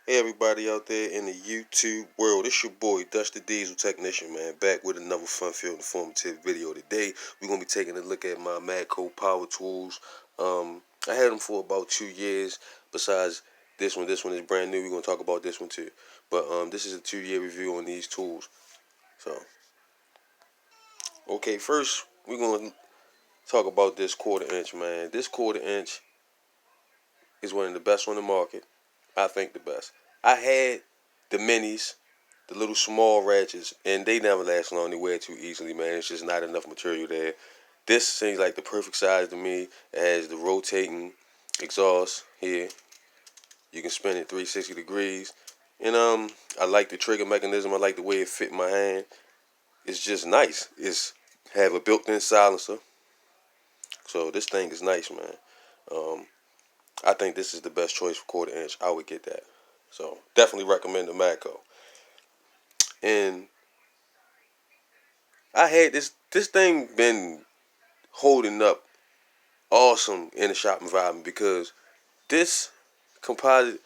Hey everybody out there in the YouTube world, it's your boy Dutch the Diesel Technician, man, back with another fun-filled informative video. Today we're gonna be taking a look at my Matco Power Tools. I had them for about 2 years. Besides this one is brand new. We're gonna talk about this one too. But this is a 2-year review on these tools. So okay, first we're gonna talk about this 1/4 inch, man. This 1/4 inch is one of the best on the market. I think the best. I had the minis, the little small ratchets, and they never last long. They wear too easily, man. It's just not enough material there. This seems like the perfect size to me. It has the rotating exhaust here. You can spin it 360 degrees. And I like the trigger mechanism. I like the way it fit in my hand. It's just nice. It's have a built-in silencer. So this thing is nice, man. Um, I think this is the best choice for 1/4 inch. I would get that. So definitely recommend the Matco. And I had this thing been holding up awesome in the shop environment because this composite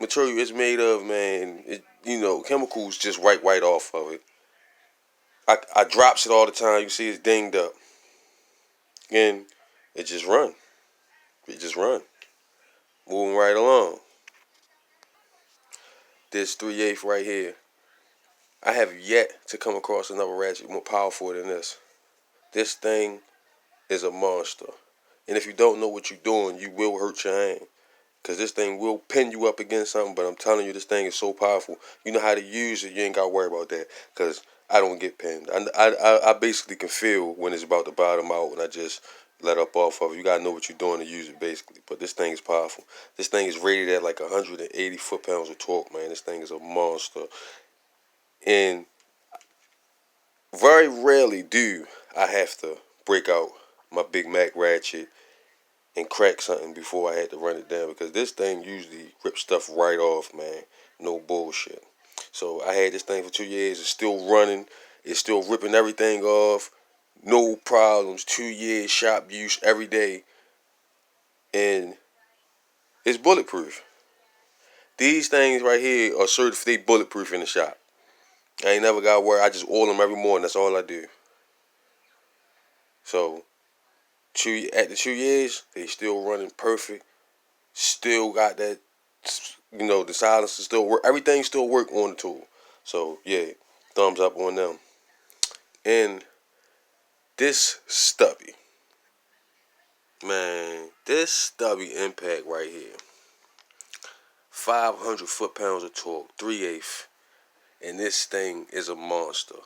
material it's made of, man, chemicals just right off of it. I drops it all the time. You see it's dinged up. And it just run. It just run. Moving right along. This 3/8 right here. I have yet to come across another ratchet more powerful than this. This thing is a monster. And if you don't know what you're doing, you will hurt your hand. Because this thing will pin you up against something. But I'm telling you, this thing is so powerful. You know how to use it. You ain't got to worry about that. Because I don't get pinned. I basically can feel when it's about to bottom out. When I just let up off of it. You got to know what you're doing to use it, basically. But this thing is powerful. This thing is rated at like 180 foot-pounds of torque, man. This thing is a monster. And very rarely do I have to break out my Big Mac ratchet and crack something before I had to run it down because this thing usually rips stuff right off, man. No bullshit. So I had this thing for 2 years. It's still running. It's still ripping everything off. No problems. 2 years shop use every day. And it's bulletproof. These things right here are certified. They bulletproof in the shop. I ain't never got to worry. I just oil them every morning. That's all I do. So after 2 years, they still running perfect. Still got that, the silencer still work. Everything still work on the tool. So yeah, thumbs up on them. And this stubby, man, this stubby impact right here, 500 foot-pounds of torque, 3/8, and this thing is a monster.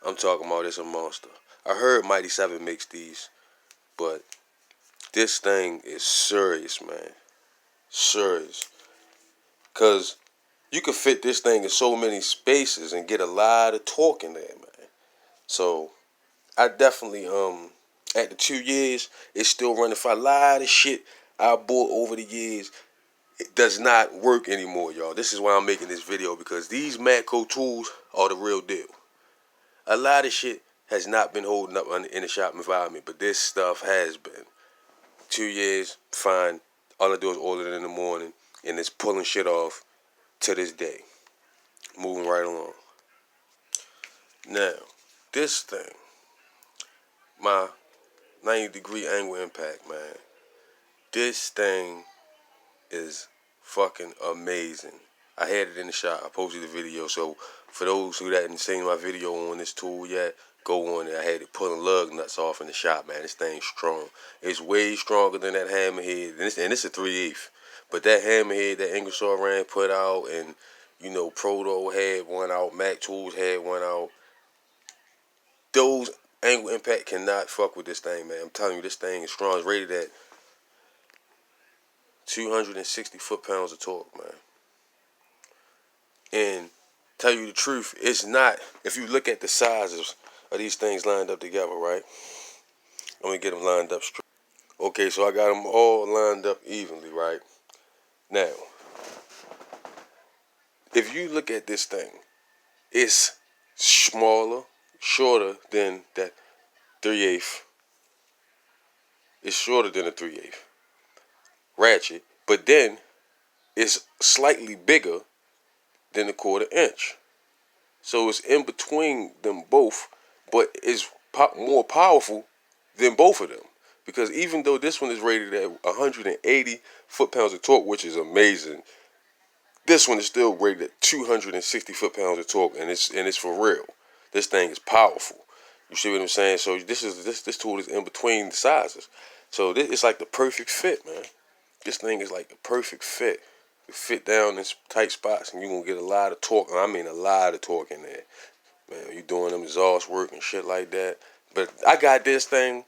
I'm talking about it's a monster. I heard Mighty 7 makes these, but this thing is serious, man. Serious. Cause you could fit this thing in so many spaces and get a lot of torque in there, man. So I definitely after 2 years it's still running. For a lot of shit I bought over the years, it does not work anymore, y'all. This is why I'm making this video because these Matco tools are the real deal. A lot of shit has not been holding up in the shop environment, but this stuff has been. 2 years, fine. All I do is order it in the morning and it's pulling shit off to this day. Moving right along. Now, this thing, my 90-degree angle impact, man. This thing is fucking amazing. I had it in the shop. I posted the video. So for those who hadn't seen my video on this tool yet, go on it. I had it pulling lug nuts off in the shop, man. This thing's strong. It's way stronger than that hammerhead. And it's a 3/8. But that hammerhead that Ingersoll Rand put out, and Proto had one out, Mac Tools had one out. Those angle impact cannot fuck with this thing, man. I'm telling you, this thing is strong. It's rated at 260 foot-pounds of torque, man. And tell you the truth, it's not. If you look at the sizes of these things lined up together, right? Let me get them lined up straight. Okay, so I got them all lined up evenly, right? Now, if you look at this thing, it's smaller, shorter than that 3/8. It's shorter than a 3/8 ratchet, but then is slightly bigger than the 1/4 inch. So it's in between them both, but it's more powerful than both of them. Because even though this one is rated at 180 foot-pounds of torque, which is amazing, this one is still rated at 260 foot-pounds of torque, and it's for real. This thing is powerful. You see what I'm saying? So this tool is in between the sizes. So it's like the perfect fit, man. This thing is like the perfect fit. It fit down in tight spots, and you're gonna get a lot of torque. I mean, a lot of torque in there, man. You doing them exhaust work and shit like that. But I got this thing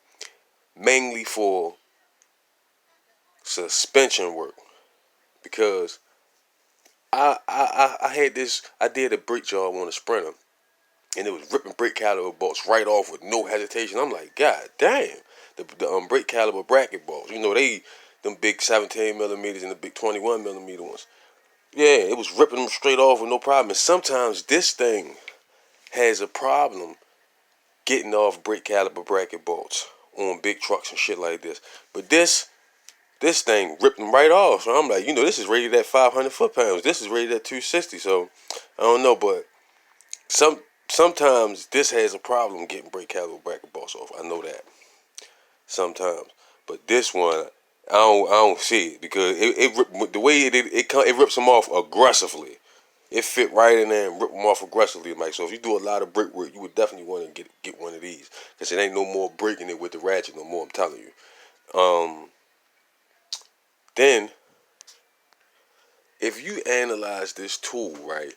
mainly for suspension work because I had this. I did a brake job on a Sprinter, and it was ripping brake caliber bolts right off with no hesitation. I'm like, God damn, the brake caliber bracket bolts. You know them big 17 millimeters and the big 21 millimeter ones. Yeah, it was ripping them straight off with no problem. And sometimes this thing has a problem getting off brake caliber bracket bolts on big trucks and shit like this. But this thing ripped them right off. So I'm like, this is rated at 500 foot-pounds. This is rated at 260. So I don't know, but sometimes this has a problem getting brake caliber bracket bolts off. I know that sometimes, but this one I don't see it because the way it rips them off aggressively. It fit right in there and rip them off aggressively, Mike. So if you do a lot of brake work, you would definitely want to get one of these because it ain't no more breaking it with the ratchet no more. I'm telling you. Then if you analyze this tool, right,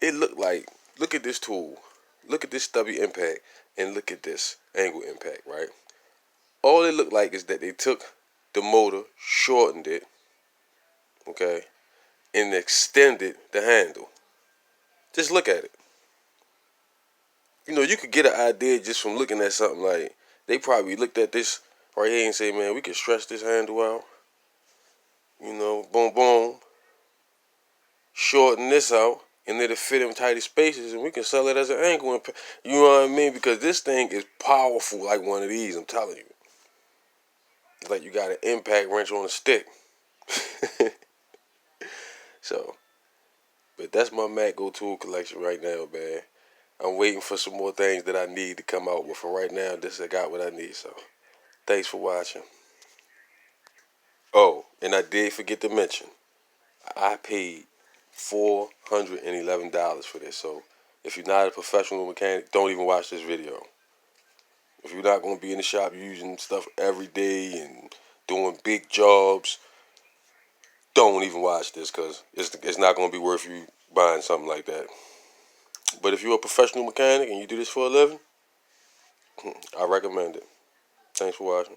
it look at this tool, look at this stubby impact, and look at this angle impact, right? All it looked like is that they took the motor, shortened it, okay, and extended the handle. Just look at it. You could get an idea just from looking at something like they probably looked at this right here and say, man, we can stretch this handle out. Boom, boom, shorten this out, and it'll fit in tighter spaces, and we can sell it as an angle. You know what I mean? Because this thing is powerful like one of these, I'm telling you. It's like you got an impact wrench on a stick. So, but that's my Matco tool collection right now, man. I'm waiting for some more things that I need to come out, but for right now, I got what I need. So, thanks for watching. Oh, and I did forget to mention, I paid $411 for this. So, if you're not a professional mechanic, don't even watch this video. If you're not going to be in the shop using stuff every day and doing big jobs, don't even watch this because it's not going to be worth you buying something like that. But if you're a professional mechanic and you do this for a living, I recommend it. Thanks for watching.